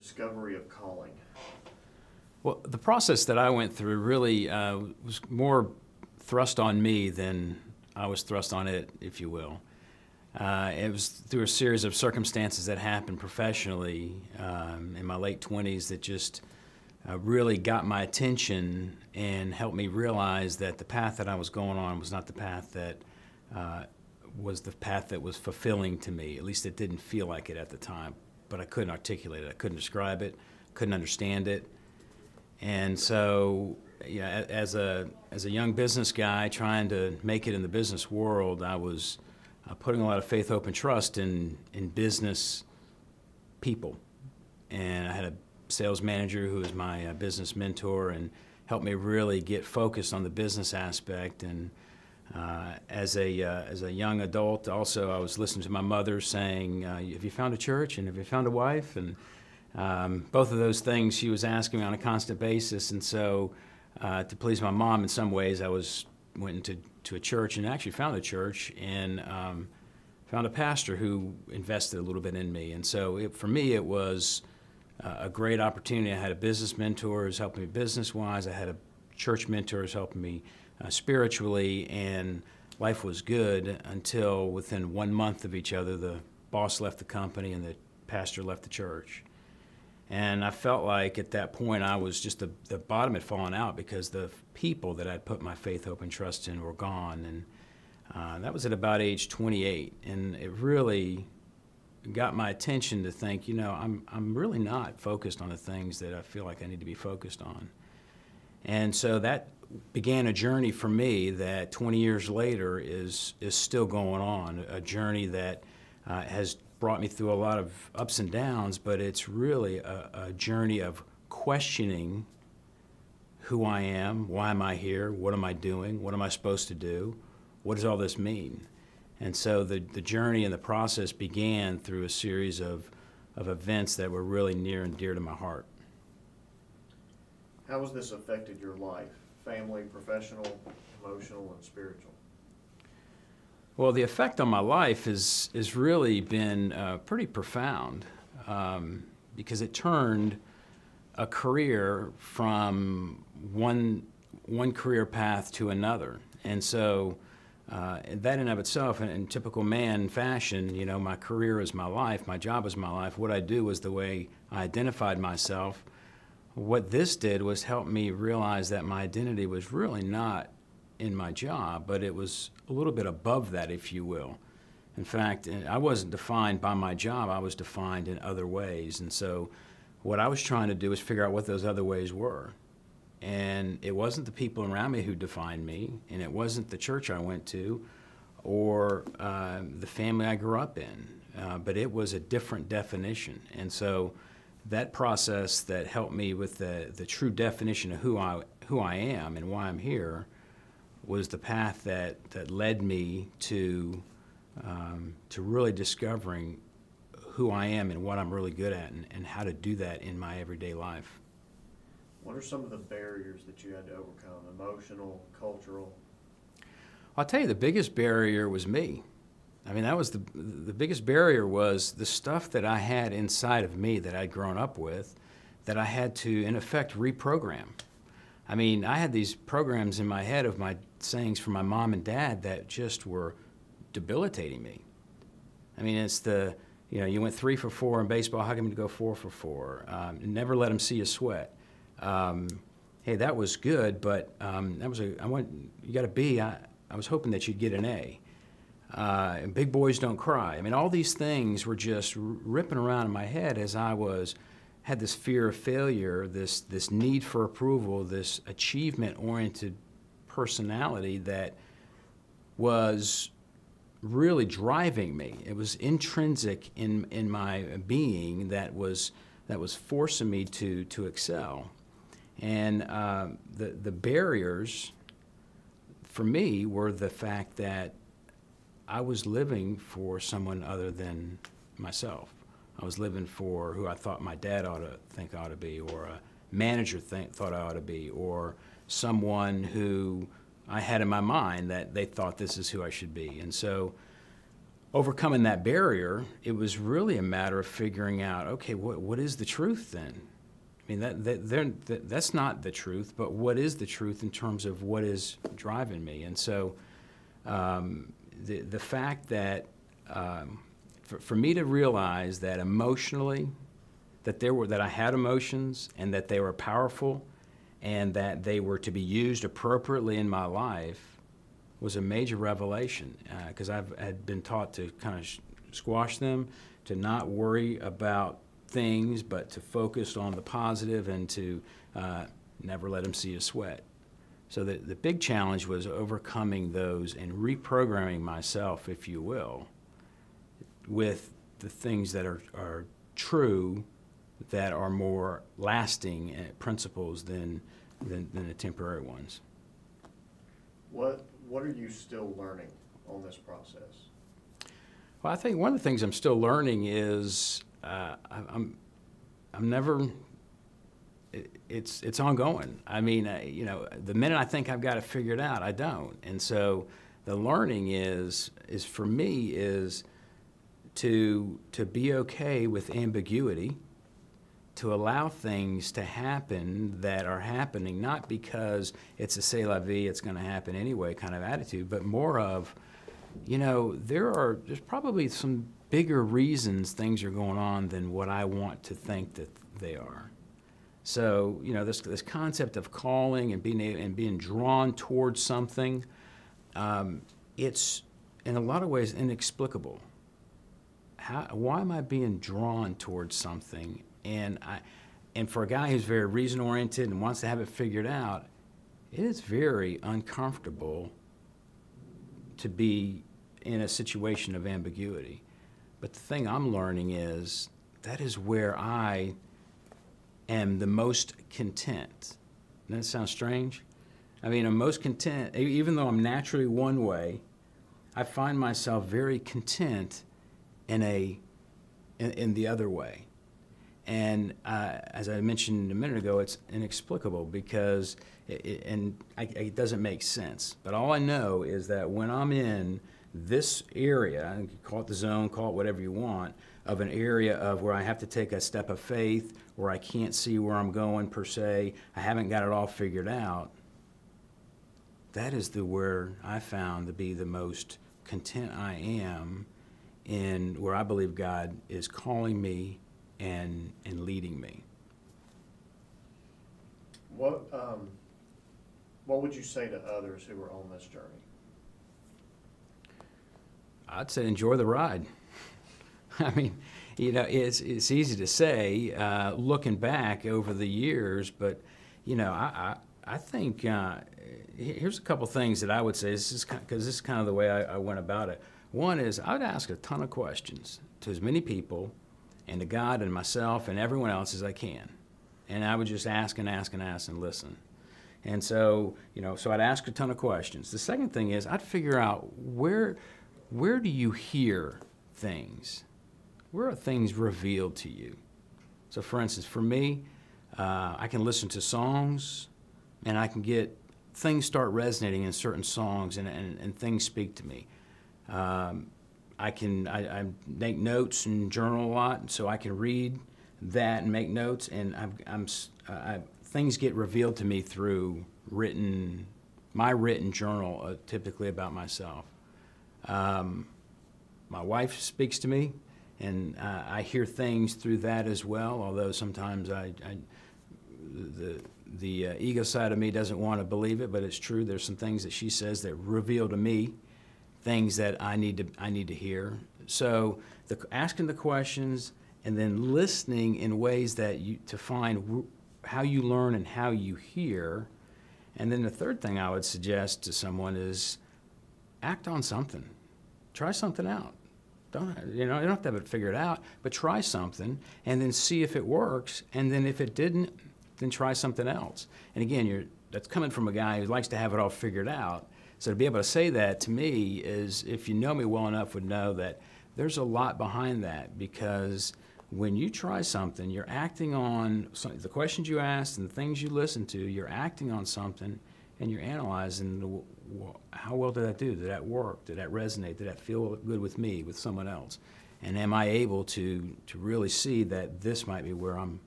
discovery of calling? Well, the process that I went through really was more thrust on me than I was thrust on it, if you will. It was through a series of circumstances that happened professionally in my late 20s that just really got my attention and helped me realize that the path that I was going on was not the path that was fulfilling to me. At least it didn't feel like it at the time, but I couldn't articulate it. I couldn't describe it, couldn't understand it. And so, yeah, as a young business guy trying to make it in the business world, I was putting a lot of faith, hope, and trust in business people. And I had a sales manager who was my business mentor and helped me really get focused on the business aspect. And as a young adult, also, I was listening to my mother saying, have you found a church and have you found a wife? And both of those things she was asking me on a constant basis. And so to please my mom in some ways, I went to a church and actually found a church and found a pastor who invested a little bit in me. And so for me, it was a great opportunity. I had a business mentor who's helping me business-wise. I had a church mentor who's helping me spiritually, and life was good until within 1 month of each other, the boss left the company and the pastor left the church. And I felt like at that point I was just the bottom had fallen out because the people that I'd put my faith, hope, and trust in were gone. And that was at about age 28. And it really got my attention to think, you know, I'm really not focused on the things that I feel like I need to be focused on. And so that began a journey for me that 20 years later is still going on, a journey that has brought me through a lot of ups and downs, but it's really a journey of questioning who I am, why am I here, what am I doing, what am I supposed to do, what does all this mean? And so the journey and the process began through a series of events that were really near and dear to my heart. How has this affected your life, family, professional, emotional, and spiritual? Well, the effect on my life has really been pretty profound because it turned a career from one career path to another. And so that in and of itself, in typical man fashion, you know, my career is my life, my job is my life, what I do was the way I identified myself. What this did was help me realize that my identity was really not in my job, but it was a little bit above that, if you will. In fact, I wasn't defined by my job, I was defined in other ways. And so what I was trying to do was figure out what those other ways were. And it wasn't the people around me who defined me, and it wasn't the church I went to or the family I grew up in, but it was a different definition. And so that process that helped me with the true definition of who I am and why I'm here was the path that led me to really discovering who I am and what I'm really good at and how to do that in my everyday life. What are some of the barriers that you had to overcome, emotional, cultural? I'll tell you, the biggest barrier was me. I mean, that was the biggest barrier was the stuff that I had inside of me that I'd grown up with that I had to, in effect, reprogram. I mean, I had these programs in my head of my sayings from my mom and dad that just were debilitating me. I mean, it's you went 3 for 4 in baseball, how come you go 4 for 4? Never let them see you sweat. Hey, that was good, but you got a B. I was hoping that you'd get an A. And big boys don't cry. I mean, all these things were just ripping around in my head as I had this fear of failure, this need for approval, this achievement-oriented personality that was really driving me. It was intrinsic in my being that was forcing me to excel. And the barriers for me were the fact that I was living for someone other than myself. I was living for who I thought my dad ought to be, or a manager thought I ought to be, or someone who I had in my mind that they thought this is who I should be. And so overcoming that barrier, it was really a matter of figuring out, okay, what is the truth then? I mean, that's not the truth, but what is the truth in terms of what is driving me? And so the fact that for me to realize that emotionally, that I had emotions and that they were powerful and that they were to be used appropriately in my life was a major revelation, because I had been taught to kind of squash them, to not worry about things, but to focus on the positive and to never let them see you sweat. So the big challenge was overcoming those and reprogramming myself, if you will, with the things that are true, that are more lasting principles than the temporary ones. What are you still learning on this process? Well, I think one of the things I'm still learning is I'm never. It's ongoing. I mean, the minute I think I've got it figured out, I don't. And so the learning is for me is to be okay with ambiguity, to allow things to happen that are happening, not because it's a c'est la vie, it's going to happen anyway kind of attitude, but more of, there's probably some bigger reasons things are going on than what I want to think that they are. So, this concept of calling and being drawn towards something, it's in a lot of ways inexplicable. Why am I being drawn towards something? And for a guy who's very reason-oriented and wants to have it figured out, it is very uncomfortable to be in a situation of ambiguity. But the thing I'm learning is that is where I am the most content. Doesn't that sound strange? I mean, I'm most content, even though I'm naturally one way, I find myself very content in the other way. And as I mentioned a minute ago, it's inexplicable because it doesn't make sense. But all I know is that when I'm in this area, call it the zone, call it whatever you want, of an area of where I have to take a step of faith, where I can't see where I'm going per se, I haven't got it all figured out, that is where I found to be the most content I am in where I believe God is calling me and leading me. What would you say to others who are on this journey? I'd say enjoy the ride. I mean, it's easy to say looking back over the years, but I think here's a couple things that I would say. This is because this is kind of the way I went about it. One is I would ask a ton of questions to as many people and to God and myself and everyone else as I can. And I would just ask and ask and ask and listen. And so, so I'd ask a ton of questions. The second thing is I'd figure out where do you hear things? Where are things revealed to you? So for instance, for me, I can listen to songs and I can get things start resonating in certain songs and things speak to me. I make notes and journal a lot, and so I can read that and make notes, and things get revealed to me through my written journal, typically about myself. My wife speaks to me, and I hear things through that as well, although sometimes the ego side of me doesn't want to believe it, but it's true. There's some things that she says that reveal to me things that I need to hear. So asking the questions and then listening in ways that to find how you learn and how you hear. And then the third thing I would suggest to someone is act on something. Try something out. You don't have to have it figured out, but try something and then see if it works. And then if it didn't, then try something else. And again, that's coming from a guy who likes to have it all figured out. So to be able to say that to me is, if you know me well enough, would know that there's a lot behind that, because when you try something, you're acting on the questions you ask and the things you listen to, you're acting on something and you're analyzing how well did that do? Did that work? Did that resonate? Did that feel good with me, with someone else? And am I able to really see that this might be where I'm